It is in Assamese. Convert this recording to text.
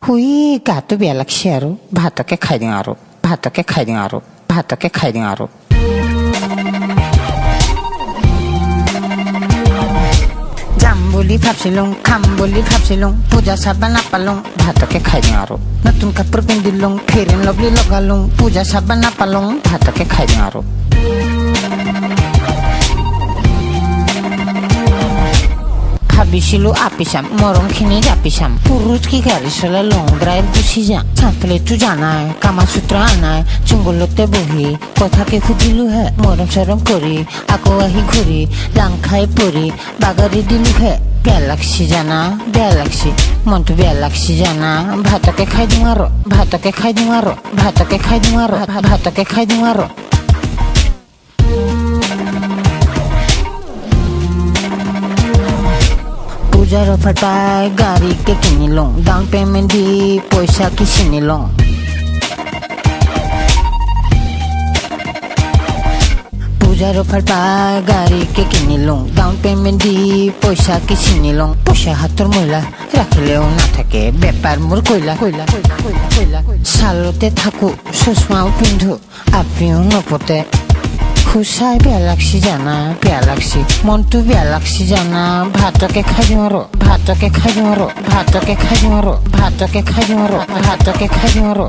হুই গাটো বেয়া লাগছে আৰু ভাতকে খাই দিওঁ আৰু ভাতকে খাই দিওঁ আৰু ভাতকে খাই দিওঁ আৰু যাম বুলি ভাবছিলুং খাম বুলি ভাবছিলুং পূজা চাবা নাপালুং ভাতকে খাই দিওঁ আৰু নতুন কাপোৰ পিন্ধিলুং ফেয়াৰ এণ্ড লাভলী লগালুং পূজা চাবা নাপালুং ভাতকে খাই দিওঁ আৰু ভাবিছিলো আপি চাম মৰমখিনি জাপি চাম পুৰুষ কি গাড়ী চলাই লং ড্ৰাইভ গুচি যাম চাকলেটো জানাই কামাসূত্ৰ আনাই জংঘলতে বহি কথাকে সুধিলো হে মৰম চৰম কৰি আকৌ আহি ঘূৰি লাং খাই পৰি বাগৰি দিলো হে বেয়া লাগছি জানা বেয়া লাগছি মনটো বেয়া লাগছি জানা ভাতকে খাই দিওঁ আৰু ভাতকে খাই দিওঁ আৰু ভাতকে খাই দিওঁ আৰু ভাতকে খাই দিওঁ আৰু পূজাৰ অফাৰ পাই গাড়ীকে কিনিলং ডাউন পেমেণ্ট দি পইচা কি চিনিলং পূজাৰ অফাৰ পাই গাড়ীকে কিনিলং ডাউন পেমেণ্ট দি পইচা কি চিনিলং পইচা হাতৰ মহিলা ৰাখিলেও নাথাকে বেপাৰ মোৰ কয়লা কয়লা কয়লা কয়লা কয়লা চালতে থাকো চশমাও পিন্ধো আপিও নপতে খুচাই বেয়া লাগছি জানা বেয়া লাগছি মনটো বেয়া লাগছি জানা ভাতকে খাই দিওঁ আৰু ভাতকে খাই দিওঁ আৰু ভাতকে খাই দিওঁ আৰু ভাতকে খাই দিওঁ আৰু ভাতকে খাই দিওঁ আৰু